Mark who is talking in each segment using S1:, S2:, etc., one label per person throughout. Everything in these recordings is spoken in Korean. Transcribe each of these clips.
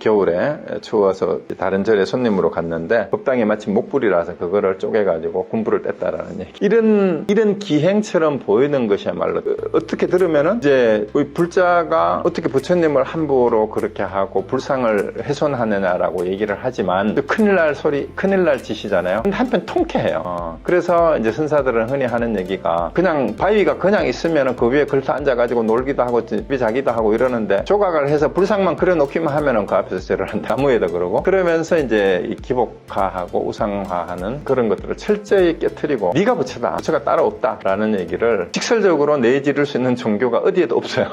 S1: 겨울에 추워서 다른 절에 손님으로 갔는데 법당에 마침 목불이라서 그거를 쪼개가지고 군불을 뗐다라는 얘기. 이런 기행처럼 보이는 것이야말로 어떻게 들으면은 이제 우리 불자가 어떻게 부처님을 함부로 그렇게 하고 불상을 훼손하느냐라고 얘기를 하지만 큰일 날 짓이잖아요. 한편 통쾌해요. 그래서 이제 선사들은 흔히 하는 얘기가 그냥 바위가 그냥 있으면은 그 위에 걸터 앉아가지고 놀기도 하고 자기도 하고 이러는데 조각을 해서 불상만 그려놓기만 하면은 그 앞에서 절을 한다. 나무에다 그러고 그러면서 이제 이 기복화하고 우상화하는 그런 것들을 철저히 깨트리고 네가 부처다. 부처가 따로 없다라는 얘기를 직설적으로 내지를 수 있는 종교가 어디에도 없어요.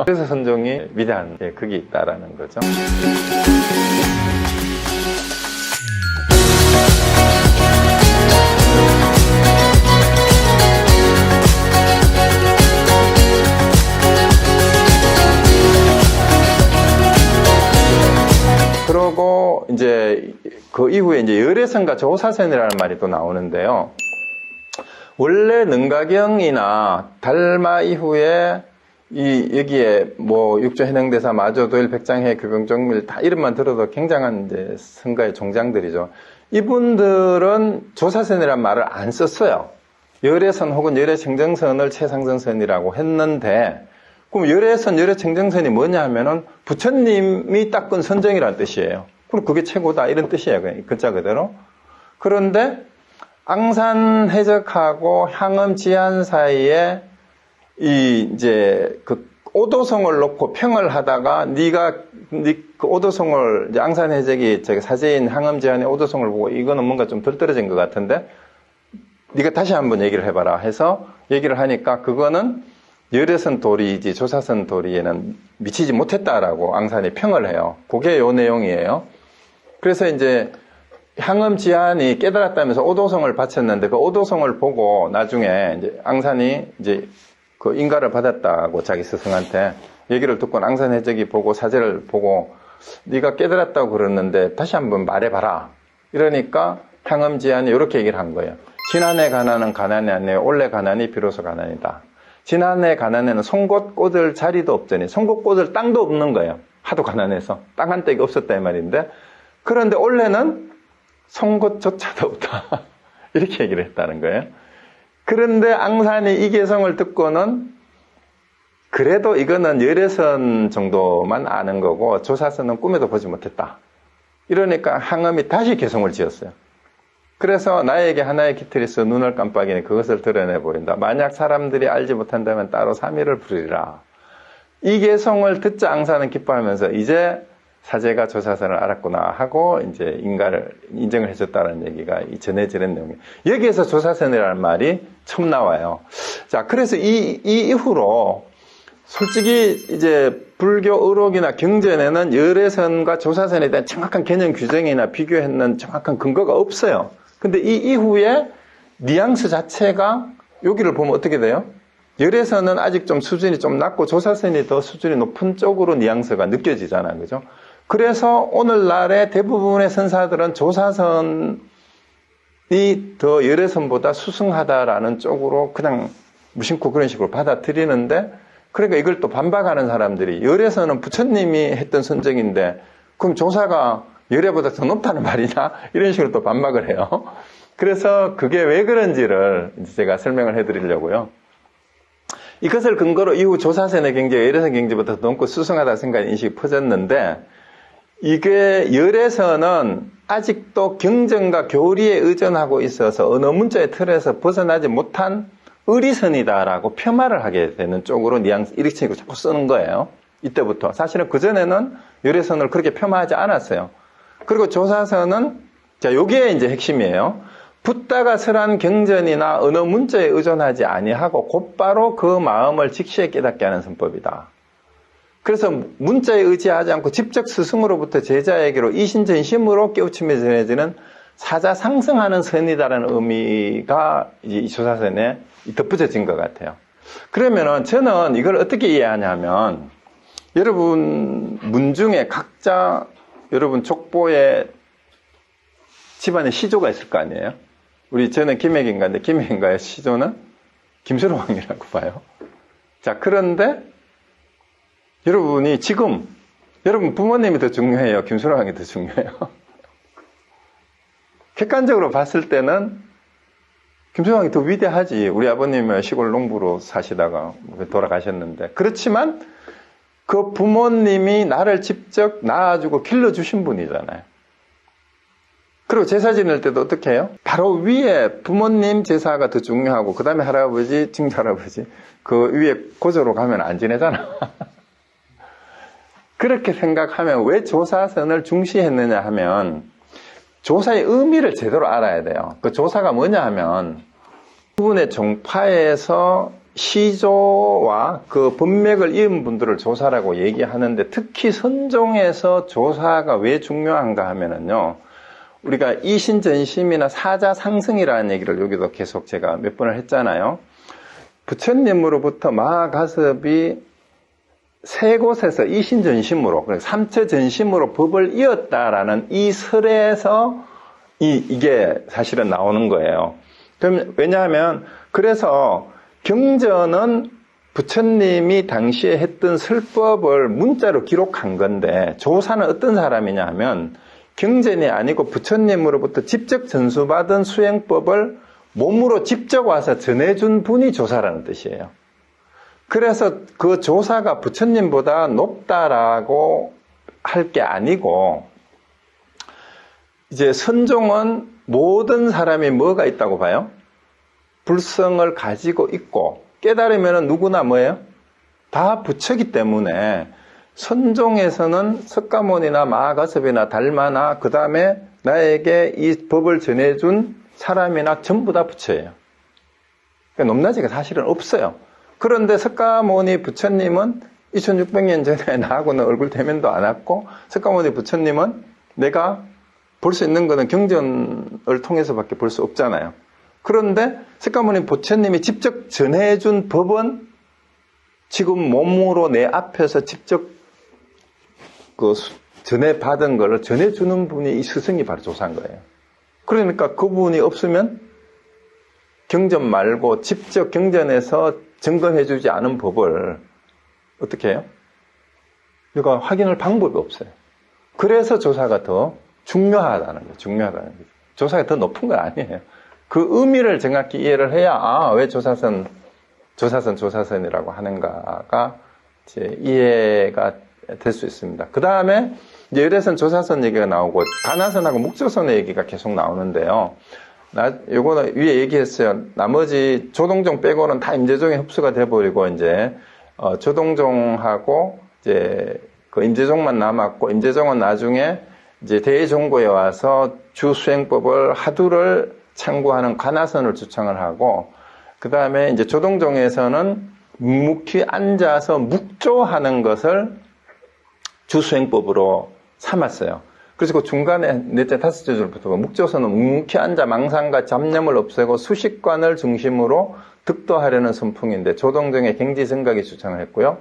S1: 그래서 선종이 위대한 그게 있다라는 거죠. 그러고 이제 그 이후에 이제 열애선과 조사선이라는 말이 또 나오는데요. 원래 능가경이나 달마 이후에 여기에 뭐 육조 해능대사, 마조도일, 백장해, 교경정밀 다 이름만 들어도 굉장한 이제 선가의 종장들이죠. 이분들은 조사선이라는 말을 안 썼어요. 열애선 혹은 열애청정선을 최상승선이라고 했는데 그럼 열애선, 열애청정선이 뭐냐 하면은 부처님이 닦은 선정이라는 뜻이에요. 그럼 그게 최고다 이런 뜻이에요. 글자 그대로. 그런데 앙산 해적하고 향음 지한 사이에 이제 그 오도성을 놓고 평을 하다가 그 오도성을 이제 앙산 해적이 사제인 향음 지한의 오도성을 보고 이거는 뭔가 좀 덜 떨어진 것 같은데 네가 다시 한번 얘기를 해봐라 해서 얘기를 하니까 그거는 열애선 도리이지 조사선 도리에는 미치지 못했다라고 앙산이 평을 해요. 그게 요 내용이에요. 그래서 이제 향음 지한이 깨달았다면서 오도성을 바쳤는데 그 오도성을 보고 나중에 이제 앙산이 이제 그 인가를 받았다고 자기 스승한테 얘기를 듣고 앙산 해적이 보고 사제를 보고 네가 깨달았다고 그랬는데 다시 한번 말해봐라. 이러니까 향음 지한이 이렇게 얘기를 한 거예요. 지난해 가난은 가난이 아니에요. 올해 가난이 비로소 가난이다. 지난해 가난에는 송곳 꽂을 자리도 없더니 송곳 꽂을 땅도 없는 거예요. 하도 가난해서 땅 한 떼기 없었다 이 말인데 그런데 올해는 송곳조차도 없다. 이렇게 얘기를 했다는 거예요. 그런데 앙산이 이 개성을 듣고는 그래도 이거는 열애선 정도만 아는 거고 조사선은 꿈에도 보지 못했다. 이러니까 향음이 다시 개성을 지었어요. 그래서 나에게 하나의 깃털이 있어 눈을 깜빡이니 그것을 드러내 보인다. 만약 사람들이 알지 못한다면 따로 삼위를 부르리라. 이 개성을 듣자 앙산은 기뻐하면서 이제 사제가 조사선을 알았구나 하고 이제 인가를 인정을 해줬다는 얘기가 전해지는 내용이에요. 여기에서 조사선이라는 말이 처음 나와요. 자, 그래서 이 이후로 솔직히 이제 불교 의록이나 경전에는 열애선과 조사선에 대한 정확한 개념 규정이나 비교했는 정확한 근거가 없어요. 근데 이 이후에 뉘앙스 자체가 여기를 보면 어떻게 돼요? 열애선은 아직 좀 수준이 좀 낮고 조사선이 더 수준이 높은 쪽으로 뉘앙스가 느껴지잖아요. 그죠? 그래서 오늘날의 대부분의 선사들은 조사선이 더 열애선보다 수승하다라는 쪽으로 그냥 무심코 그런 식으로 받아들이는데 그러니까 이걸 또 반박하는 사람들이 열애선은 부처님이 했던 선정인데 그럼 조사가 열애보다 더 높다는 말이냐? 이런 식으로 또 반박을 해요. 그래서 그게 왜 그런지를 이제 제가 설명을 해드리려고요. 이것을 근거로 이후 조사선의 경제가 열애선 경제보다 더 높고 수승하다 생각하는 인식이 퍼졌는데 이게 열애선은 아직도 경전과 교리에 의존하고 있어서 언어 문자의 틀에서 벗어나지 못한 의리선이다라고 폄하를 하게 되는 쪽으로 뉘앙스 이렇게 자꾸 쓰는 거예요. 이때부터. 사실은 그전에는 열애선을 그렇게 폄하하지 않았어요. 그리고 조사선은 자, 요게 이제 핵심이에요. 붓다가 설한 경전이나 언어 문자에 의존하지 아니하고 곧바로 그 마음을 직시에 깨닫게 하는 선법이다. 그래서 문자에 의지하지 않고 직접 스승으로부터 제자에게로 이신전심으로 깨우침에 전해지는 사자 상승하는 선이다라는 의미가 이 조사선에 덧붙여진 것 같아요. 그러면은 저는 이걸 어떻게 이해하냐면 여러분 문중에 각자 여러분 족보에 집안에 시조가 있을 거 아니에요? 저는 김혜긴가인데 김혜긴가의 시조는 김수로왕이라고 봐요. 자, 그런데 여러분이 지금 여러분, 부모님이 더 중요해요? 김수랑이 더 중요해요? 객관적으로 봤을 때는 김수랑이 더 위대하지. 우리 아버님은 시골 농부로 사시다가 돌아가셨는데. 그렇지만 그 부모님이 나를 직접 낳아주고 길러주신 분이잖아요. 그리고 제사 지낼 때도 어떻게 해요? 바로 위에 부모님 제사가 더 중요하고, 그 다음에 할아버지, 친할아버지, 그 위에 고조로 가면 안 지내잖아. 그렇게 생각하면 왜 조사선을 중시했느냐 하면, 조사의 의미를 제대로 알아야 돼요. 그 조사가 뭐냐 하면, 부분의 종파에서 시조와 그 법맥을 이은 분들을 조사라고 얘기하는데, 특히 선종에서 조사가 왜 중요한가 하면은요, 우리가 이신전심이나 사자상승이라는 얘기를 여기도 계속 제가 몇 번을 했잖아요. 부처님으로부터 마하가섭이 세 곳에서 이신전심으로, 삼처전심으로 법을 이었다라는 이 설에서 이게 사실은 나오는 거예요. 그럼 왜냐하면, 그래서 경전은 부처님이 당시에 했던 설법을 문자로 기록한 건데, 조사는 어떤 사람이냐 하면, 경전이 아니고 부처님으로부터 직접 전수받은 수행법을 몸으로 직접 와서 전해준 분이 조사라는 뜻이에요. 그래서 그 조사가 부처님보다 높다라고 할 게 아니고, 이제 선종은 모든 사람이 뭐가 있다고 봐요? 불성을 가지고 있고, 깨달으면 누구나 뭐예요? 다 부처기 때문에 선종에서는 석가모니나 마하가섭이나 달마나 그 다음에 나에게 이 법을 전해준 사람이나 전부 다 부처예요. 그러니까 높낮이가 사실은 없어요. 그런데 석가모니 부처님은 2600년 전에 나하고는 얼굴 대면도 안 왔고, 석가모니 부처님은 내가 볼 수 있는 거는 경전을 통해서밖에 볼 수 없잖아요. 그런데 석가모니 부처님이 직접 전해준 법은 지금 몸으로 내 앞에서 직접 그 전해받은 걸 전해주는 분이 이 스승이 바로 조사인 거예요. 그러니까 그분이 없으면 경전 말고 직접 경전에서 증거해주지 않은 법을 어떻게 해요? 우리가 확인할 방법이 없어요. 그래서 조사가 더 중요하다는 거예요. 중요하다는 거죠. 조사가 더 높은 건 아니에요. 그 의미를 정확히 이해를 해야, 왜 조사선이라고 하는가가 이제 이해가 될 수 있습니다. 그 다음에 이제 열애선 조사선 얘기가 나오고, 가나선하고 묵조선의 얘기가 계속 나오는데요. 요거는 위에 얘기했어요. 나머지 조동종 빼고는 다 임재종에 흡수가 돼버리고, 이제, 조동종하고 이제 그 임재종만 남았고, 임재종은 나중에 이제 대종고에 와서 주수행법을 하두를 참고하는 가나선을 주창을 하고, 그 다음에 이제 조동종에서는 묵묵히 앉아서 묵조하는 것을 주수행법으로 삼았어요. 그래서 그 중간에 넷째 다섯째 줄부터 묵조선은 묵묵히 앉아 망상과 잡념을 없애고 수식관을 중심으로 득도하려는 선풍인데, 조동종의 갱지성각이 주창을 했고요.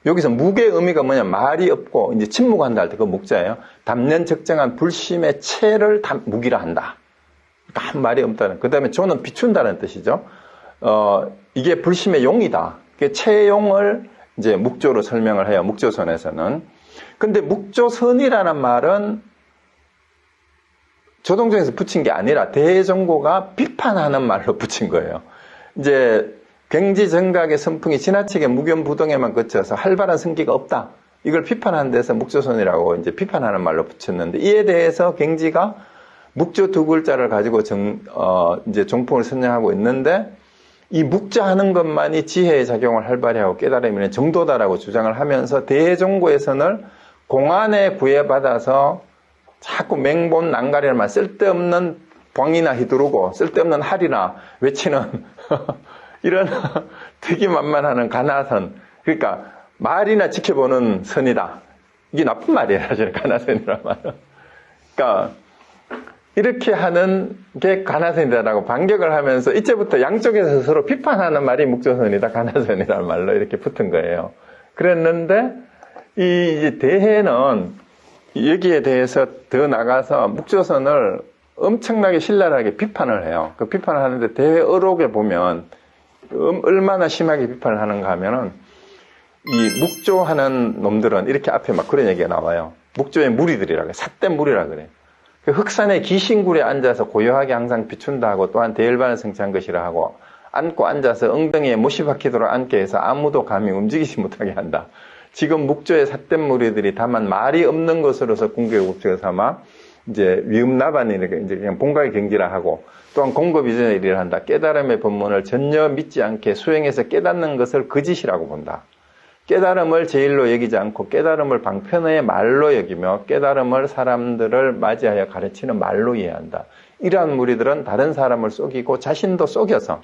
S1: 여기서 묵의 의미가 뭐냐, 말이 없고 이제 침묵한다 할 때 그 묵자예요. 담년 적정한 불심의 체를 묵이라 한다. 그러니까 한 말이 없다는. 그 다음에 조는 비춘다는 뜻이죠. 이게 불심의 용이다. 그 체용을 이제 묵조로 설명을 해요. 묵조선에서는. 근데 묵조선이라는 말은 조동종에서 붙인 게 아니라 대종고가 비판하는 말로 붙인 거예요. 이제 갱지정각의 선풍이 지나치게 무견부동에만 그쳐서 활발한 성기가 없다. 이걸 비판하는 데서 묵조선이라고 이제 비판하는 말로 붙였는데, 이에 대해서 갱지가 묵조 두 글자를 가지고 이제 종풍을 선정하고 있는데, 이 묵자하는 것만이 지혜의 작용을 활발히 하고 깨달음이 정도다라고 주장을 하면서, 대종고에서는 공안에 구애받아서 자꾸 맹본 난가리를 말, 쓸데없는 광이나 휘두르고 쓸데없는 할이나 외치는 이런 특이만만하는 가나선, 그러니까 말이나 지켜보는 선이다. 이게 나쁜 말이에요, 사실 가나선이란 말은. 그러니까 이렇게 하는 게 가나선이다라고 반격을 하면서 이제부터 양쪽에서 서로 비판하는 말이 묵조선이다, 가나선이라는 말로 이렇게 붙은 거예요. 그랬는데 이 대해는 여기에 대해서 더 나가서 묵조선을 엄청나게 신랄하게 비판을 해요. 그 비판을 하는데 대해 어록에 보면 얼마나 심하게 비판을 하는가 하면은, 이 묵조하는 놈들은 이렇게 앞에 막 그런 얘기가 나와요. 묵조의 무리들이라고, 삿된 무리라 그래요. 그 흑산의 기신굴에 앉아서 고요하게 항상 비춘다 하고, 또한 대열반을 성취한 것이라 하고, 앉고 앉아서 엉덩이에 못이 박히도록 앉게 해서 아무도 감히 움직이지 못하게 한다. 지금 묵조의 삿된 무리들이 다만 말이 없는 것으로서 궁극의 법칙을 삼아 이제 위음나반이니까 이제 그냥 본가의 경지라 하고, 또한 공급 이전의 일을 한다. 깨달음의 법문을 전혀 믿지 않게 수행해서 깨닫는 것을 거짓이라고 본다. 깨달음을 제일로 여기지 않고 깨달음을 방편의 말로 여기며 깨달음을 사람들을 맞이하여 가르치는 말로 이해한다. 이러한 무리들은 다른 사람을 속이고 자신도 속여서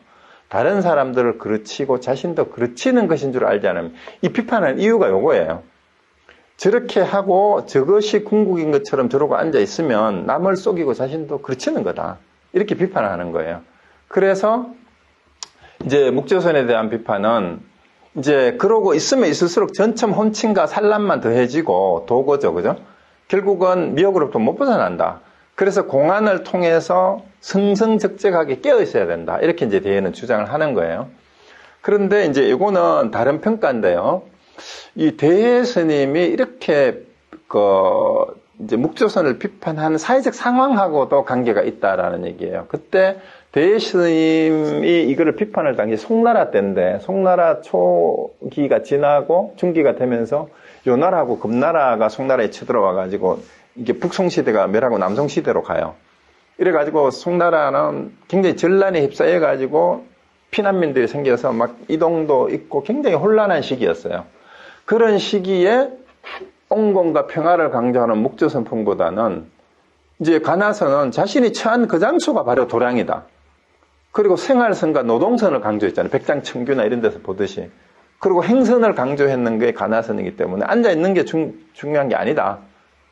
S1: 다른 사람들을 그르치고 자신도 그르치는 것인 줄 알지 않으면, 이 비판하는 이유가 요거예요. 저렇게 하고 저것이 궁극인 것처럼 저러고 앉아 있으면 남을 속이고 자신도 그르치는 거다. 이렇게 비판을 하는 거예요. 그래서 이제 묵조선에 대한 비판은 이제 그러고 있으면 있을수록 점점 혼침과 산란만 더해지고 도거죠, 그죠? 결국은 미혹으로부터 못 벗어난다. 그래서 공안을 통해서 성성적적하게 깨어 있어야 된다. 이렇게 이제 대해는 주장을 하는 거예요. 그런데 이제 이거는 다른 평가인데요. 이 대해 스님이 이렇게 이제 묵조선을 비판하는 사회적 상황하고도 관계가 있다라는 얘기예요. 그때 대해 스님이 이거를 비판을 당시 송나라 때인데, 송나라 초기가 지나고 중기가 되면서 요 나라하고 금나라가 송나라에 쳐들어와가지고 이게 북송시대가 멸하고 남송시대로 가요. 이래가지고 송나라는 굉장히 전란에 휩싸여가지고 피난민들이 생겨서 막 이동도 있고 굉장히 혼란한 시기였어요. 그런 시기에 온건과 평화를 강조하는 묵조선풍보다는 이제 가나선은 자신이 처한 그 장소가 바로 도량이다. 그리고 생활선과 노동선을 강조했잖아요. 백장청규나 이런 데서 보듯이. 그리고 행선을 강조했는 게 가나선이기 때문에 앉아있는 게 중요한 게 아니다.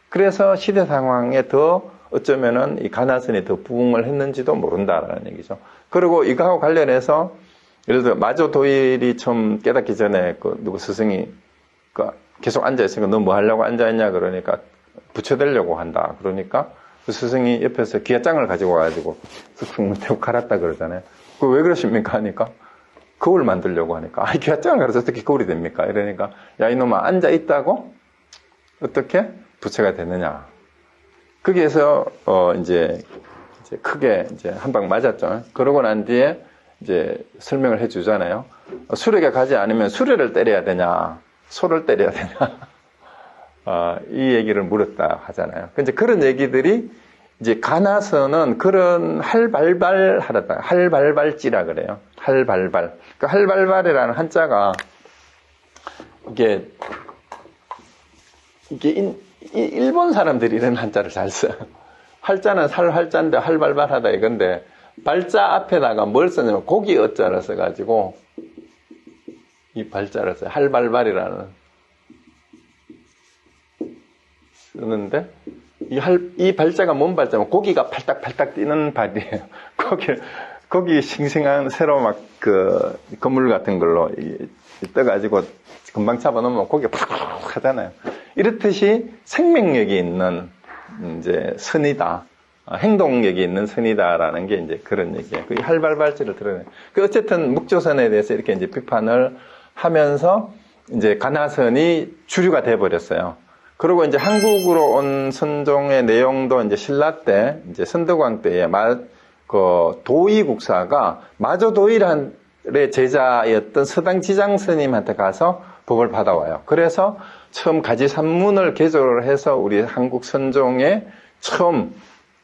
S1: 그래서 시대 상황에 더 어쩌면은 이 가나선이 더 부응을 했는지도 모른다라는 얘기죠. 그리고 이거하고 관련해서 예를 들어 마조도일이 처음 깨닫기 전에 누구 스승이 계속 앉아있으니까 너 뭐 하려고 앉아있냐 그러니까 부처되려고 한다. 그러니까 그 스승이 옆에서 기아장을 가지고 와가지고 스승 태우고 갈았다 그러잖아요. 그 왜 그러십니까? 하니까 거울 만들려고 하니까 기아장을 갈아서 어떻게 거울이 됩니까? 이러니까 야 이놈아 앉아있다고 어떻게 부처가 되느냐. 거기에서 이제 크게 이제 한 방 맞았죠. 그러고 난 뒤에 이제 설명을 해주잖아요. 수레가 가지 않으면 수레를 때려야 되냐, 소를 때려야 되냐, 이 얘기를 물었다 하잖아요. 이제 그런 얘기들이 이제 가나서는 그런 할발발하다, 할발발지라 그래요. 할발발. 그 할발발이라는 한자가 이게 일본 사람들이 이런 한자를 잘 써요. 활자는 활자인데 할발발하다 이건데 발자 앞에다가 뭘 쓰냐면 고기 어자를 써가지고 이 발자를 써요. 할발발이라는 쓰는데 이 발자가 뭔 발자면 고기가 팔딱팔딱 뛰는 발이에요. 거기 싱싱한 새로 막 건물 같은 걸로 떠가지고 금방 잡아놓으면 고기가 팍 하잖아요. 이렇듯이 생명력이 있는 이제 선이다. 행동력이 있는 선이다라는 게 이제 그런 얘기예요. 그 할발발지를 드러내요. 어쨌든 묵조선에 대해서 이렇게 이제 비판을 하면서 이제 가나선이 주류가 돼버렸어요. 그리고 이제 한국으로 온 선종의 내용도 이제 신라 때, 이제 선덕왕 때에 도의 국사가 마조도일의 제자였던 서당지장 스님한테 가서 법을 받아와요. 그래서 처음 가지산문을 개조를 해서 우리 한국 선종의 처음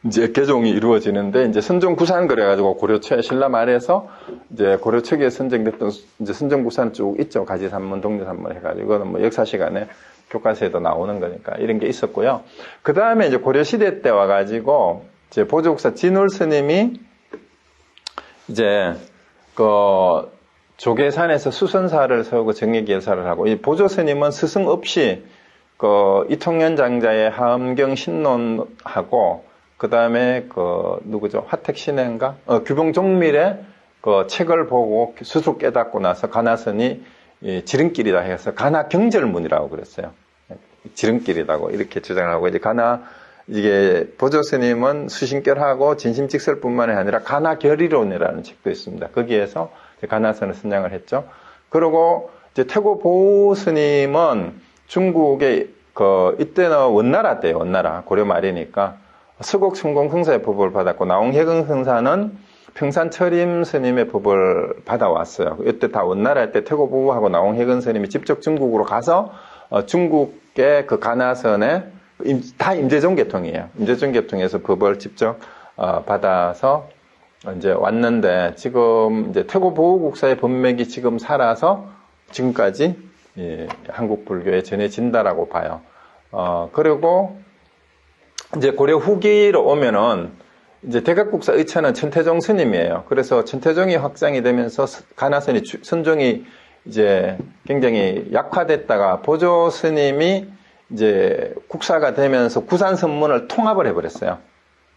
S1: 이제 개종이 이루어지는데, 이제 선종구산 그래가지고 고려초에 신라 말에서 이제 고려 초기에 선정됐던 이제 선종구산 쭉 있죠. 가지산문, 동료산문 해가지고 이거는 뭐 역사 시간에 교과서에도 나오는 거니까 이런 게 있었고요. 그 다음에 이제 고려 시대 때 와가지고 이제 보조국사 진울 스님이 이제 조계산에서 수선사를 세우고 정예기사를 하고, 이 보조 스님은 스승 없이 이통현 장자의 하엄경 신론하고 그 다음에 누구죠? 화택신행가? 규봉종밀의 책을 보고 스스로 깨닫고 나서 가나선이 지름길이다 해서 가나경절문이라고 그랬어요. 지름길이라고 이렇게 주장을 하고, 이게 보조 스님은 수신결하고 진심직설뿐만이 아니라 가나결의론이라는 책도 있습니다. 거기에서 가나선을 선양을 했죠. 그리고 이제 태고 보우 스님은 중국의 이때는 원나라 때예요. 원나라 고려 말이니까 서곡 성공 흥사의 법을 받았고 나홍해근 흥사는 평산철임 스님의 법을 받아왔어요. 이때 다 원나라 때 태고 보우하고 나홍해근 스님이 직접 중국으로 가서 중국의 그 가나선에 다 임재종 계통이에요. 임재종 계통에서 법을 직접 받아서 이제 왔는데 지금 이제 태고 보우 국사의 법맥이 지금 살아서 지금까지 한국 불교에 전해진다라고 봐요. 그리고 이제 고려 후기로 오면은 이제 대각국사 의처는 천태종 스님이에요. 그래서 천태종이 확장이 되면서 가나선이 선종이 이제 굉장히 약화됐다가 보조 스님이 이제 국사가 되면서 구산 선문을 통합을 해버렸어요.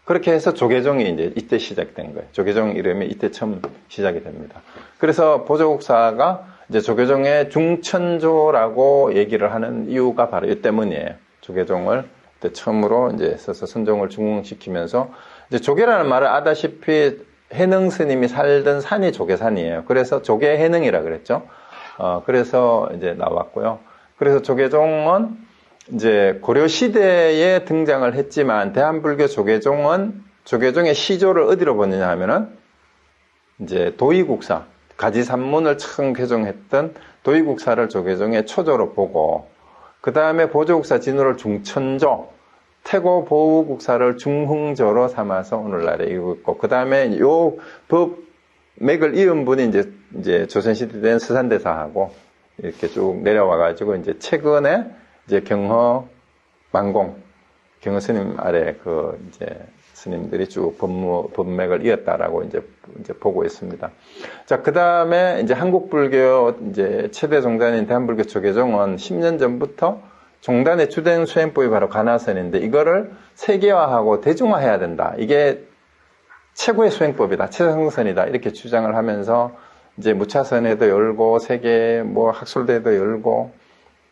S1: 그렇게 해서 조계종이 이제 이때 시작된 거예요. 조계종 이름이 이때 처음 시작이 됩니다. 그래서 보조국사가 이제 조계종의 중천조라고 얘기를 하는 이유가 바로 이 때문이에요. 조계종을 그때 처음으로 이제 써서 선종을 중흥시키면서 이제 조계라는 말을 아다시피 해능 스님이 살던 산이 조계산이에요. 그래서 조계해능이라 그랬죠. 그래서 이제 나왔고요. 그래서 조계종은 이제 고려 시대에 등장을 했지만 대한불교 조계종의 시조를 어디로 보느냐 하면은 이제 도의국사 가지산문을 처음 개종했던 도의국사를 조계종의 초조로 보고 그 다음에 보조국사 진우를 중천조 태고 보우국사를 중흥조로 삼아서 오늘날에 이루고 있고 그 다음에 요 법맥을 이은 분이 이제 조선시대 된 서산대사하고 이렇게 쭉 내려와가지고 이제 최근에 이제 경허 만공 경허 스님 아래 이제 스님들이 쭉 법맥을 이었다라고 이제 보고 있습니다. 자, 그 다음에 이제 한국불교 이제 최대 종단인 대한불교 조계종은 10년 전부터 종단의 주된 수행법이 바로 가나선인데 이거를 세계화하고 대중화해야 된다. 이게 최고의 수행법이다. 최상선이다. 이렇게 주장을 하면서 이제 무차선에도 열고 세계 학술대회도 열고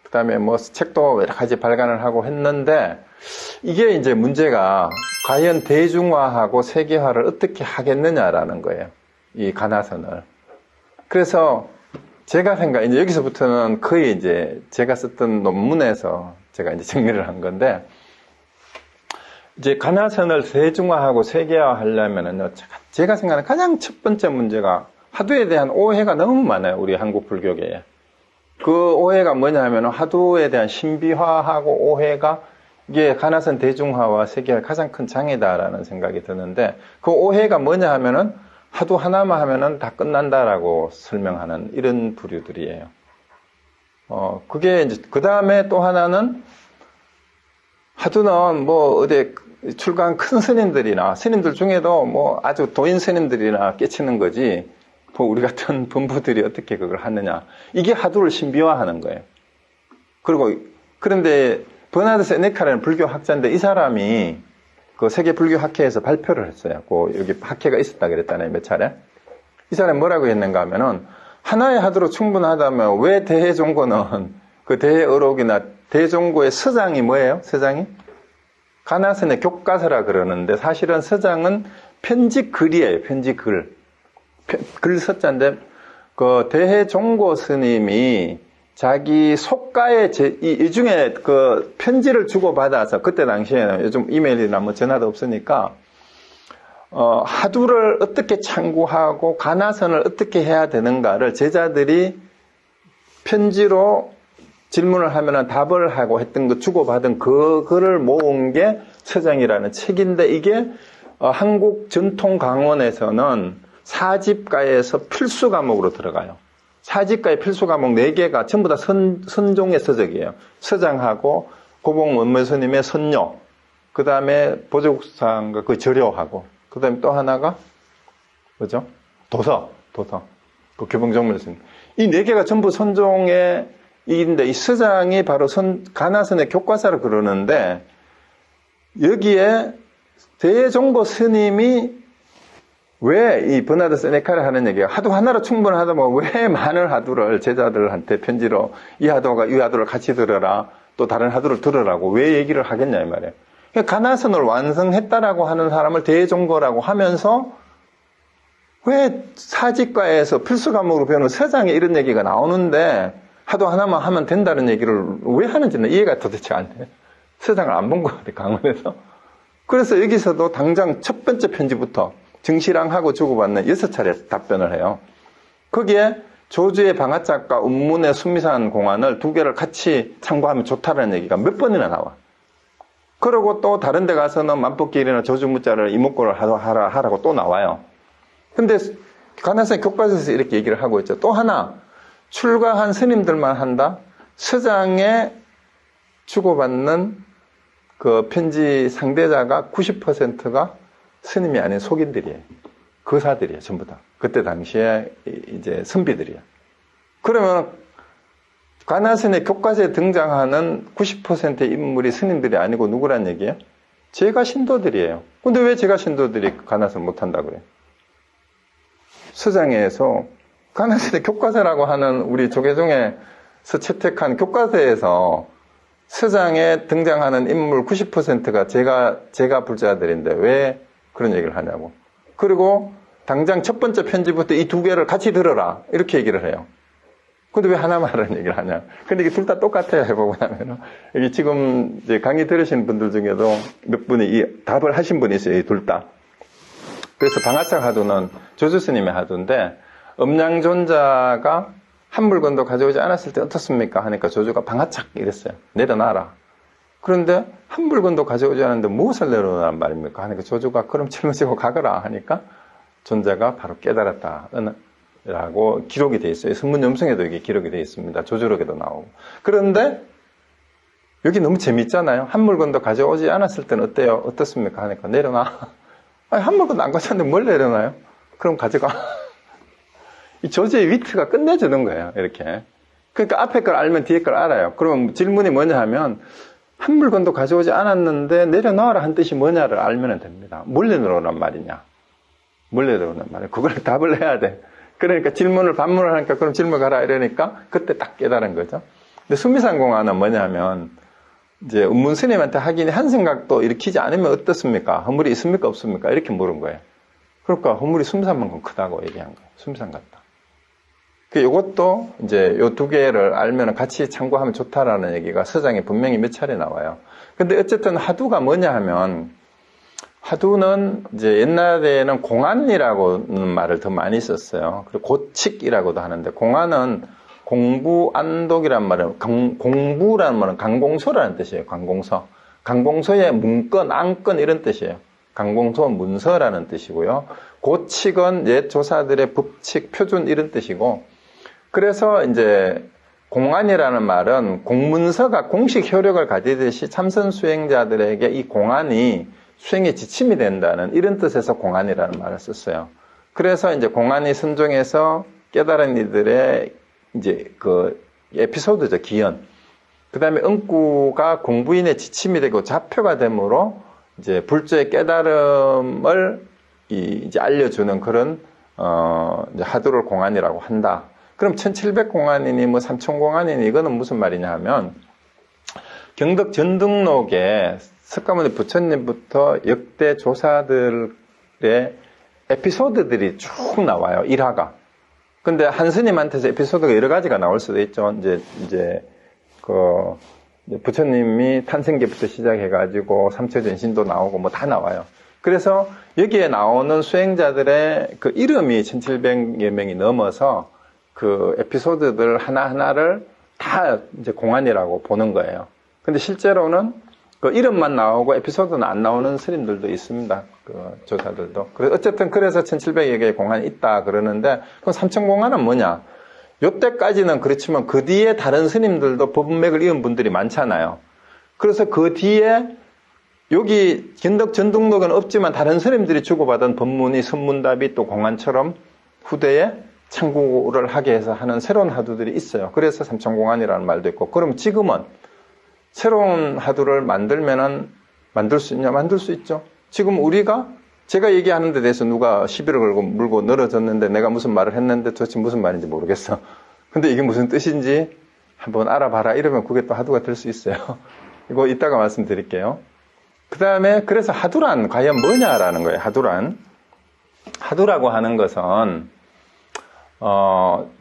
S1: 그다음에 책도 여러 가지 발간을 하고 했는데 이게 이제 문제가 과연 대중화하고 세계화를 어떻게 하겠느냐라는 거예요. 이 가나선을. 그래서 제가 이제 여기서부터는 거의 이제 제가 썼던 논문에서 제가 이제 정리를 한 건데 이제 가나선을 대중화하고 세계화 하려면은요, 제가 생각하는 가장 첫 번째 문제가 화두에 대한 오해가 너무 많아요. 우리 한국 불교계에. 그 오해가 뭐냐 하면 화두에 대한 신비화하고 오해가 이게 가나선 대중화와 세계화의 가장 큰 장애다라는 생각이 드는데 그 오해가 뭐냐 하면은 화두 하나만 하면은 다 끝난다라고 설명하는 이런 부류들이에요. 그게 이제 그 다음에 또 하나는 화두는 어디 출가한 큰 스님들이나 스님들 중에도 아주 도인 스님들이나 깨치는 거지 우리 같은 범부들이 어떻게 그걸 하느냐. 이게 화두를 신비화하는 거예요. 그런데 버나드 세네카라는 불교 학자인데 이 사람이 그 세계 불교 학회에서 발표를 했어요. 여기 학회가 있었다 그랬잖아요. 몇 차례. 이 사람이 뭐라고 했는가 하면은 하나의 화두로 충분하다면 왜 대해종고는 그 대해어록이나 대종고의 서장이 뭐예요? 서장이? 가나선의 교과서라 그러는데 사실은 서장은 편지글이에요. 편지글. 글서자인데 그 대해종고 스님이 자기 속가에 이 중에 그 편지를 주고받아서 그때 당시에는 요즘 이메일이나 전화도 없으니까 화두를 어떻게 참고하고 가나선을 어떻게 해야 되는가를 제자들이 편지로 질문을 하면은 답을 하고 했던 거 주고받은 그거를 모은 게 서장이라는 책인데 이게 한국 전통 강원에서는 사집가에서 필수 과목으로 들어가요. 사집가의 필수 과목 4개가 전부 다 선종의 서적이에요. 서장하고 고봉 원무스님의 선료, 그 다음에 보조국사가 그 절요하고, 그 다음에 또 하나가 뭐죠? 도서. 그 교봉정물스님. 이 4개가 전부 선종의 일인데 이 서장이 바로 가나선의 교과서를 그러는데 여기에 대종고 스님이 왜 이 버나드 세네카를 하는 얘기가 화두 하나로 충분하다면 왜 많은 화두를 제자들한테 편지로 이 화두를 같이 들어라 또 다른 화두를 들으라고 왜 얘기를 하겠냐 이 말이에요. 그러니까 가나선을 완성했다라고 하는 사람을 대종고라고 하면서 왜 사직과에서 필수 과목으로 배우는 서장에 이런 얘기가 나오는데 하도 하나만 하면 된다는 얘기를 왜 하는지는 이해가 도대체 안 돼요. 서장을 안 본 것 같아요, 강원에서. 그래서 여기서도 당장 첫 번째 편지부터 정시랑하고 주고받는 6차례 답변을 해요. 거기에 조주의 방아짝과 운문의 순미산 공안을 2개를 같이 참고하면 좋다는 얘기가 몇 번이나 나와. 그러고 또 다른 데 가서는 만법길이나 조주무자를 이목고를 하라고 또 나와요. 근데 관할선 교과서에서 이렇게 얘기를 하고 있죠. 또 하나, 출가한 스님들만 한다. 서장에 주고받는 그 편지 상대자가 90%가 스님이 아닌 속인들이에요. 거사들이에요, 전부 다. 그때 당시에 이제 선비들이에요. 그러면 관할선의 교과서에 등장하는 90%의 인물이 스님들이 아니고 누구란 얘기예요? 제가 신도들이에요. 근데 왜 제가 신도들이 관할선 못한다 그래요? 서장에서 관할선의 교과서라고 하는 우리 조계종에서 채택한 교과서에서 서장에 등장하는 인물 90%가 제가 불자들인데 왜 그런 얘기를 하냐고. 그리고 당장 첫 번째 편지부터 이 2개를 같이 들어라. 이렇게 얘기를 해요. 근데 왜 하나만 하라는 얘기를 하냐. 근데 이게 둘 다 똑같아요, 해보고 나면은. 여기 지금 이제 강의 들으신 분들 중에도 몇 분이 이 답을 하신 분이 있어요, 이 둘 다. 그래서 방아착 하두는 조주스님의 하두인데, 음양존자가 한 물건도 가져오지 않았을 때 어떻습니까? 하니까 조주가 방아착 이랬어요. 내려놔라. 그런데 한 물건도 가져오지 않았는데 무엇을 내려놓으란 말입니까? 하니까 조주가 그럼 짊어지고 가거라 하니까 존자가 바로 깨달았다 라고 기록이 되어 있어요. 선문염성에도 이게 기록이 되어 있습니다. 조주록에도 나오고. 그런데 여기 너무 재밌잖아요. 한 물건도 가져오지 않았을 때는 어때요? 어떻습니까? 하니까 내려놔. 아니, 한 물건도 안 가져왔는데 뭘 내려놔요? 그럼 가져가. 이 조주의 위트가 끝내주는 거예요. 이렇게. 그러니까 앞에 걸 알면 뒤에 걸 알아요. 그럼 질문이 뭐냐 하면 한 물건도 가져오지 않았는데 내려놓아라 한 뜻이 뭐냐를 알면 됩니다. 뭘 내려놓으란 말이냐. 뭘 내려놓으란 말이야. 그걸 답을 해야 돼. 그러니까 반문을 하니까 그럼 질문 가라 이러니까 그때 딱 깨달은 거죠. 근데 수미산 공안은 뭐냐면 이제 운문 스님한테 하긴 한 생각도 일으키지 않으면 어떻습니까? 허물이 있습니까? 없습니까? 이렇게 물은 거예요. 그러니까 허물이 수미산만큼 크다고 얘기한 거예요. 수미산 같다. 이것도 이제 요 2개를 알면 같이 참고하면 좋다라는 얘기가 서장에 분명히 몇 차례 나와요. 근데 어쨌든 하두가 뭐냐 하면 하두는 이제 옛날에는 공안이라고는 말을 더 많이 썼어요. 그리고 고칙이라고도 하는데 공안은 공부안독이란 말은 공부라는 말은 강공서라는 뜻이에요. 강공서. 강공서의 문건, 안건 이런 뜻이에요. 강공서 문서라는 뜻이고요. 고칙은 옛 조사들의 법칙, 표준 이런 뜻이고 그래서 이제 공안이라는 말은 공문서가 공식 효력을 가지듯이 참선 수행자들에게 이 공안이 수행의 지침이 된다는 이런 뜻에서 공안이라는 말을 썼어요. 그래서 이제 공안이 선종해서 깨달은 이들의 이제 그 에피소드죠, 기연. 그 다음에 응구가 공부인의 지침이 되고 좌표가 되므로 이제 불조의 깨달음을 이제 알려주는 그런 이제 하두를 공안이라고 한다. 그럼 1700공안이니 뭐 3000공안이니 이거는 무슨 말이냐 하면 경덕 전등록에 석가모니 부처님부터 역대 조사들의 에피소드들이 쭉 나와요. 일화가. 근데 한 스님한테서 에피소드가 여러 가지가 나올 수도 있죠. 이제 부처님이 탄생기부터 시작해가지고 삼처전신도 나오고 뭐 다 나와요. 그래서 여기에 나오는 수행자들의 그 이름이 1700여 명이 넘어서 그 에피소드들 하나하나를 다 이제 공안이라고 보는 거예요. 근데 실제로는 그 이름만 나오고 에피소드는 안 나오는 스님들도 있습니다. 그 조사들도. 어쨌든 그래서 1700여 개의 공안이 있다 그러는데 그럼 3000공안은 뭐냐? 요때까지는 그렇지만 그 뒤에 다른 스님들도 법맥을 이은 분들이 많잖아요. 그래서 그 뒤에 여기 견덕 전등록은 없지만 다른 스님들이 주고받은 법문이 선문답이 또 공안처럼 후대에 참고를 하게 해서 하는 새로운 하두들이 있어요. 그래서 삼천공안이라는 말도 있고 그럼 지금은 새로운 하두를 만들면은 만들 수 있냐? 만들 수 있죠. 지금 제가 얘기하는 데 대해서 누가 시비를 걸고 물고 늘어졌는데 내가 무슨 말을 했는데 도대체 무슨 말인지 모르겠어. 근데 이게 무슨 뜻인지 한번 알아봐라 이러면 그게 또 하두가 될 수 있어요. 이거 이따가 말씀드릴게요. 그 다음에 그래서 하두란 과연 뭐냐라는 거예요. 하두라고 하는 것은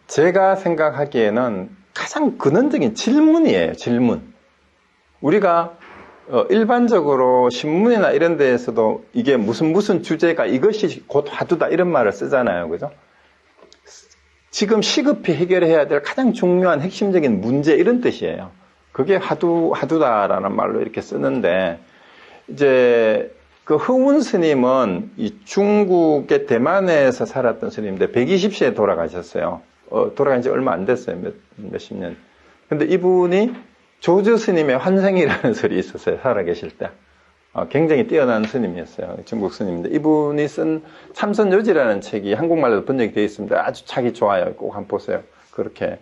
S1: 제가 생각하기에는 가장 근원적인 질문이에요. 질문. 우리가 일반적으로 신문이나 이런 데에서도 이게 무슨 주제가 이것이 곧 화두다 이런 말을 쓰잖아요. 그죠? 지금 시급히 해결해야 될 가장 중요한 핵심적인 문제 이런 뜻이에요. 그게 화두다라는 말로 이렇게 쓰는데, 이제 그 허운 스님은 이 중국의 대만에서 살았던 스님인데 120세에 돌아가셨어요. 돌아간 지 얼마 안 됐어요. 몇십 년. 근데 이분이 조주 스님의 환생이라는 설이 있었어요. 살아계실 때. 굉장히 뛰어난 스님이었어요. 중국 스님인데 이분이 쓴 참선요지라는 책이 한국말로도 번역이 되어 있습니다. 아주 차기 좋아요. 꼭 한번 보세요. 그렇게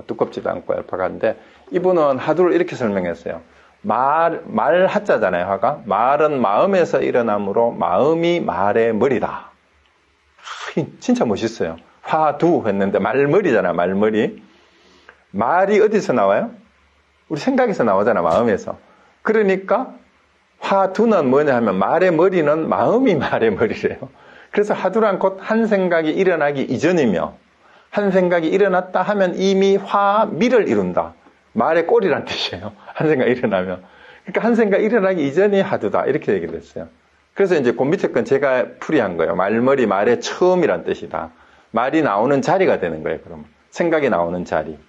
S1: 두껍지도 않고 얄팍한데 이분은 화두를 이렇게 설명했어요. 말 하자잖아요. 화가. 말은 마음에서 일어나므로 마음이 말의 머리다. 진짜 멋있어요. 화두 했는데 말머리잖아요. 말머리. 말이 어디서 나와요? 우리 생각에서 나오잖아. 마음에서. 그러니까 화두는 뭐냐 하면 말의 머리는 마음이 말의 머리래요. 그래서 화두란 곧 한 생각이 일어나기 이전이며 한 생각이 일어났다 하면 이미 화미를 이룬다. 말의 꼴이란 뜻이에요. 한 생각 일어나면. 그러니까 한 생각 일어나기 이전이 화두다. 이렇게 얘기를 했어요. 그래서 이제 그 밑에 건 제가 풀이한 거예요. 말머리, 말의 처음이란 뜻이다. 말이 나오는 자리가 되는 거예요. 그러면 생각이 나오는 자리.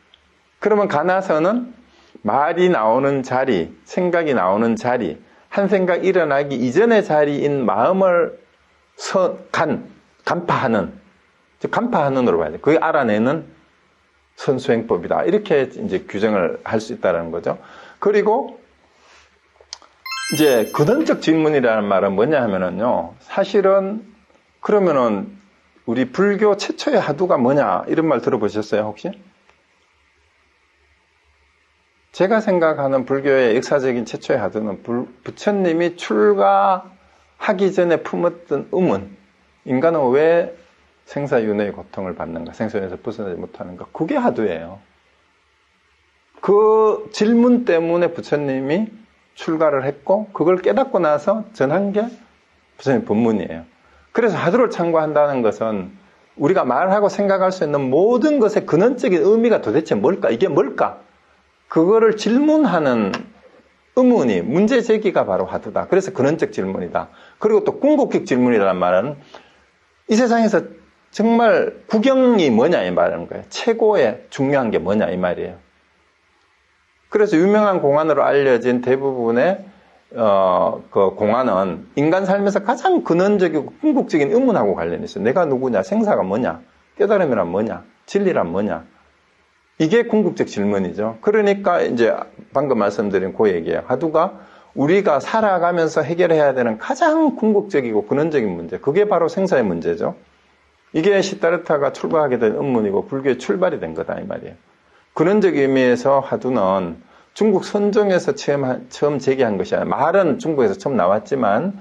S1: 그러면 가나서는 말이 나오는 자리, 생각이 나오는 자리, 한 생각 일어나기 이전의 자리인 마음을 간파하는, 즉 간파하는으로 봐야 돼요. 그게 알아내는 선수행법이다. 이렇게 이제 규정을 할 수 있다는 거죠. 그리고 이제 근원적 질문이라는 말은 뭐냐 하면은요, 사실은 그러면은 우리 불교 최초의 화두가 뭐냐 이런 말 들어보셨어요 혹시? 제가 생각하는 불교의 역사적인 최초의 화두는 부처님이 출가하기 전에 품었던 의문, 인간은 왜 생사윤회의 고통을 받는가, 생사윤회에서 벗어나지 못하는가, 그게 화두예요. 그 질문 때문에 부처님이 출가를 했고 그걸 깨닫고 나서 전한 게 부처님 법문이에요. 그래서 화두를 참고한다는 것은 우리가 말하고 생각할 수 있는 모든 것의 근원적인 의미가 도대체 뭘까? 이게 뭘까? 그거를 질문하는 의문이, 문제 제기가 바로 화두다. 그래서 근원적 질문이다. 그리고 또 궁극적 질문이라는 말은 이 세상에서 정말 구경이 뭐냐 이 말하는 거예요. 최고의 중요한 게 뭐냐 이 말이에요. 그래서 유명한 공안으로 알려진 대부분의 그 공안은 인간 삶에서 가장 근원적이고 궁극적인 의문하고 관련이 있어요. 내가 누구냐, 생사가 뭐냐, 깨달음이란 뭐냐, 진리란 뭐냐. 이게 궁극적 질문이죠. 그러니까 이제 방금 말씀드린 그 얘기예요. 화두가 우리가 살아가면서 해결해야 되는 가장 궁극적이고 근원적인 문제. 그게 바로 생사의 문제죠. 이게 시타르타가 출발하게 된 의문이고 불교의 출발이 된 거다 이 말이에요. 근원적 의미에서 화두는 중국 선종에서 처음 제기한 것이 아니라, 말은 중국에서 처음 나왔지만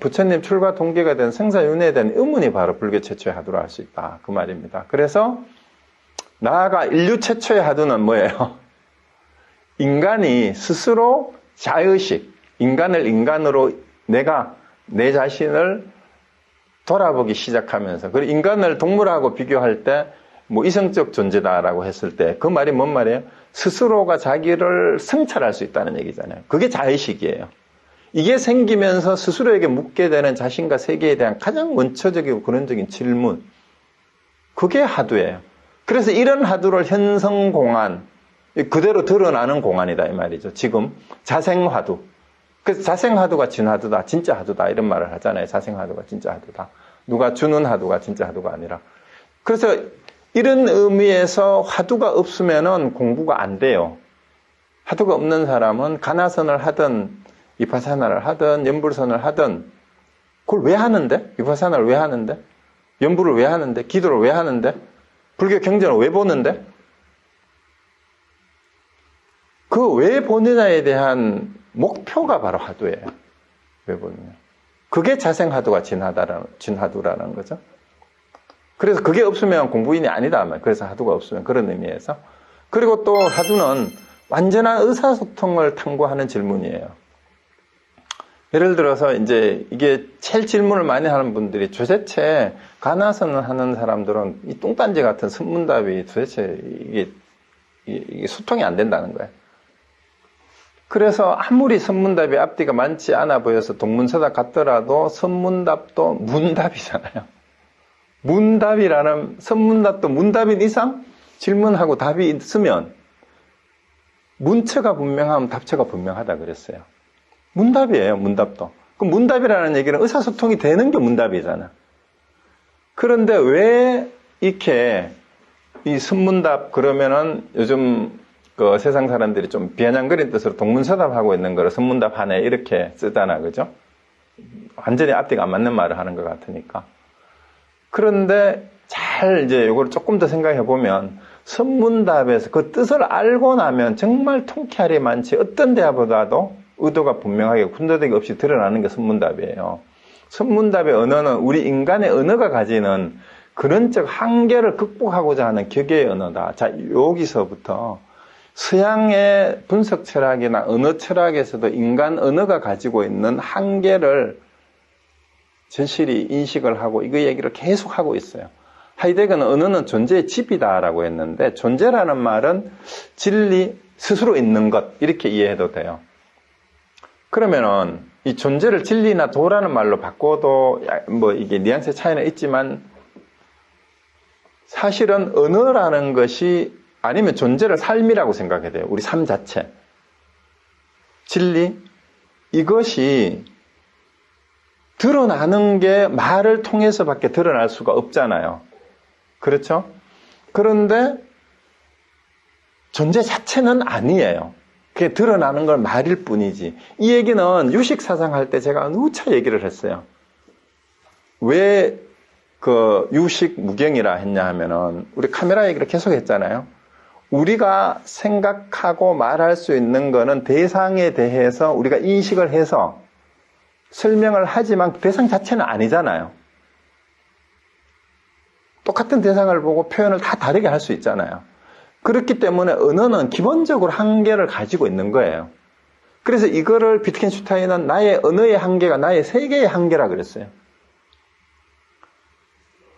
S1: 부처님 출가 동기가 된 생사윤회에 대한 의문이 바로 불교 최초의 화두라 할 수 있다 그 말입니다. 그래서 나아가 인류 최초의 화두는 뭐예요? 인간이 스스로 자의식, 인간을 인간으로 내가 내 자신을 돌아보기 시작하면서, 그리고 인간을 동물하고 비교할 때 뭐 이성적 존재다라고 했을 때 그 말이 뭔 말이에요? 스스로가 자기를 성찰할 수 있다는 얘기잖아요. 그게 자의식이에요. 이게 생기면서 스스로에게 묻게 되는 자신과 세계에 대한 가장 원초적이고 근원적인 질문, 그게 화두예요. 그래서 이런 화두를 현성공안, 그대로 드러나는 공안이다 이 말이죠. 지금 자생화두. 그래서 자생화두가 진화두다, 진짜 화두다 이런 말을 하잖아요. 자생화두가 진짜 화두다. 누가 주는 화두가 진짜 화두가 아니라. 그래서 이런 의미에서 화두가 없으면은 공부가 안 돼요. 화두가 없는 사람은 가나선을 하든 비파사나를 하든 연불선을 하든 그걸 왜 하는데? 비파사나를 왜 하는데? 연불을 왜 하는데? 기도를 왜 하는데? 불교 경전을 왜 보는데? 그 왜 보느냐에 대한 목표가 바로 화두예요. 왜 보느냐. 그게 자생화두가 진화두라는 거죠. 그래서 그게 없으면 공부인이 아니다. 그래서 화두가 없으면 그런 의미에서. 그리고 또 화두는 완전한 의사소통을 탐구하는 질문이에요. 예를 들어서 이제 이게 제일 질문을 많이 하는 분들이 도대체 가나선을 하는 사람들은 이 똥단지 같은 선문답이 도대체 이게 이게 소통이 안 된다는 거예요. 그래서 아무리 선문답이 앞뒤가 많지 않아 보여서 동문서답 같더라도 선문답도 문답이잖아요. 문답이라는 선문답도 문답인 이상 질문하고 답이 있으면 문처가 분명하면 답처가 분명하다 그랬어요. 문답이에요, 문답도. 그럼 문답이라는 얘기는 의사소통이 되는 게 문답이잖아. 그런데 왜 이렇게 이 선문답 그러면은 요즘 그 세상 사람들이 좀 비아냥거린 뜻으로 동문서답하고 있는 거를 선문답 하네 이렇게 쓰잖아, 그죠? 완전히 앞뒤가 안 맞는 말을 하는 것 같으니까. 그런데 잘 이제 이걸 조금 더 생각해 보면 선문답에서 그 뜻을 알고 나면 정말 통쾌할이 많지 어떤 대화보다도 의도가 분명하게 군더더기 없이 드러나는 게 선문답이에요. 선문답의 언어는 우리 인간의 언어가 가지는 그런적 한계를 극복하고자 하는 격의 언어다. 자, 여기서부터 서양의 분석 철학이나 언어 철학에서도 인간 언어가 가지고 있는 한계를 절실히 인식을 하고 이거 얘기를 계속 하고 있어요. 하이데거는 언어는 존재의 집이다라고 했는데 존재라는 말은 진리, 스스로 있는 것 이렇게 이해해도 돼요. 그러면은 이 존재를 진리나 도라는 말로 바꿔도 뭐 이게 뉘앙스 차이는 있지만 사실은 언어라는 것이 아니면 존재를 삶이라고 생각해야 돼요. 우리 삶 자체. 진리 이것이 드러나는 게 말을 통해서밖에 드러날 수가 없잖아요. 그렇죠? 그런데 존재 자체는 아니에요. 그게 드러나는 건 말일 뿐이지. 이 얘기는 유식사상할 때 제가 누차 얘기를 했어요. 왜 그 유식 무경이라 했냐 하면은 우리 카메라 얘기를 계속 했잖아요. 우리가 생각하고 말할 수 있는 거는 대상에 대해서 우리가 인식을 해서 설명을 하지만 대상 자체는 아니잖아요. 똑같은 대상을 보고 표현을 다 다르게 할 수 있잖아요. 그렇기 때문에 언어는 기본적으로 한계를 가지고 있는 거예요. 그래서 이거를 비트겐슈타인은 나의 언어의 한계가 나의 세계의 한계라 그랬어요.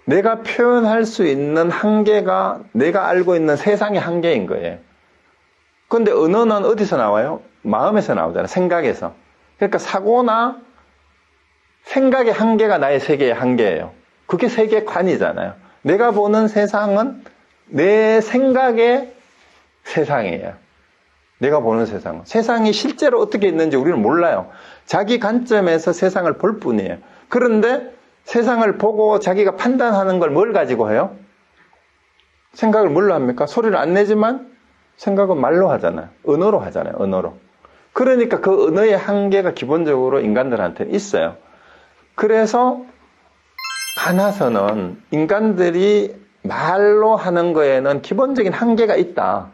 S1: 내가 표현할 수 있는 한계가 내가 알고 있는 세상의 한계인 거예요. 그런데 언어는 어디서 나와요? 마음에서 나오잖아요. 생각에서. 그러니까 사고나 생각의 한계가 나의 세계의 한계예요. 그게 세계관이잖아요. 내가 보는 세상은 내 생각의 세상이에요. 내가 보는 세상은. 세상이 실제로 어떻게 있는지 우리는 몰라요. 자기 관점에서 세상을 볼 뿐이에요. 그런데 세상을 보고 자기가 판단하는 걸 뭘 가지고 해요? 생각을 뭘로 합니까? 소리를 안 내지만 생각은 말로 하잖아요. 언어로 하잖아요. 언어로. 그러니까 그 언어의 한계가 기본적으로 인간들한테는 있어요. 그래서 가나서는 인간들이 말로 하는 거에는 기본적인 한계가 있다.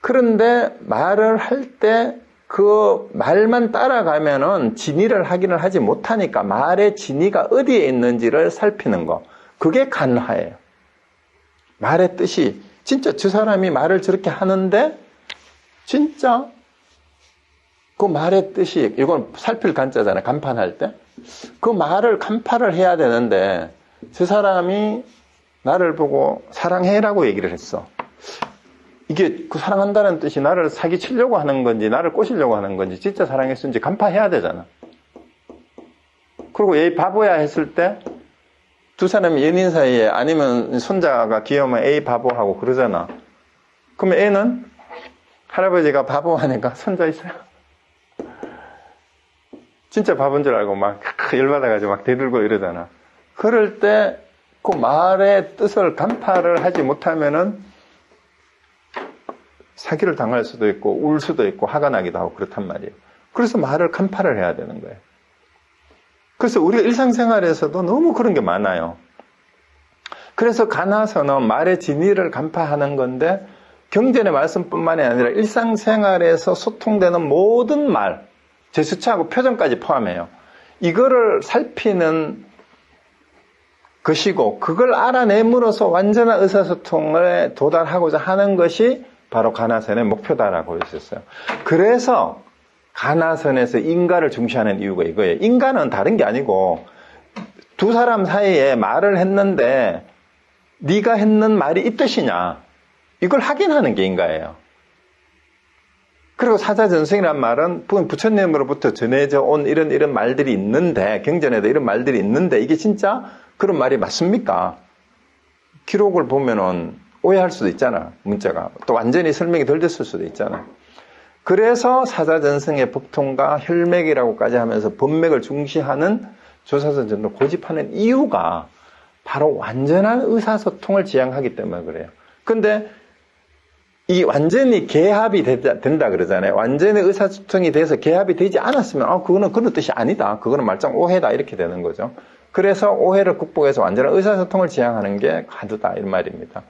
S1: 그런데 말을 할 때 그 말만 따라가면은 진의를 하기는 하지 못하니까 말의 진의가 어디에 있는지를 살피는 거. 그게 간화예요. 말의 뜻이 진짜 저 사람이 말을 저렇게 하는데 진짜 그 말의 뜻이 이건 살필 간자잖아요. 간판할 때. 그 말을 간파를 해야 되는데 저 사람이 나를 보고 사랑해라고 얘기를 했어. 이게 그 사랑한다는 뜻이 나를 사기치려고 하는 건지 나를 꼬시려고 하는 건지 진짜 사랑했는지 간파해야 되잖아. 그리고 얘 바보야 했을 때 두 사람이 연인 사이에 아니면 손자가 귀여우면 에이 바보하고 그러잖아. 그러면 애는 할아버지가 바보하니까 손자 있어요. 진짜 바본 줄 알고 막 열받아가지고 막 대들고 이러잖아. 그럴 때 그 말의 뜻을 간파를 하지 못하면은 사기를 당할 수도 있고 울 수도 있고 화가 나기도 하고 그렇단 말이에요. 그래서 말을 간파를 해야 되는 거예요. 그래서 우리가 일상생활에서도 너무 그런 게 많아요. 그래서 가나서는 말의 진위를 간파하는 건데 경전의 말씀뿐만이 아니라 일상생활에서 소통되는 모든 말, 제스처하고 표정까지 포함해요. 이거를 살피는 것이고 그걸 알아냄으로써 완전한 의사소통에 도달하고자 하는 것이 바로 가나선의 목표다라고 했었어요. 그래서 가나선에서 인가를 중시하는 이유가 이거예요. 인가는 다른 게 아니고 두 사람 사이에 말을 했는데 네가 했는 말이 이 뜻이냐 이걸 확인하는 게 인가예요. 그리고 사자전승이란 말은 부처님으로부터 전해져 온 이런 말들이 있는데, 경전에도 이런 말들이 있는데, 이게 진짜 그런 말이 맞습니까? 기록을 보면은 오해할 수도 있잖아, 문자가. 또 완전히 설명이 덜 됐을 수도 있잖아. 그래서 사자전승의 법통과 혈맥이라고까지 하면서 법맥을 중시하는 조사선전을 고집하는 이유가 바로 완전한 의사소통을 지향하기 때문에 그래요. 근데 이 완전히 개합이 된다 그러잖아요. 완전히 의사소통이 돼서 개합이 되지 않았으면 그거는 그런 뜻이 아니다. 그거는 말짱 오해다 이렇게 되는 거죠. 그래서 오해를 극복해서 완전한 의사소통을 지향하는 게 가두다 이런 말입니다.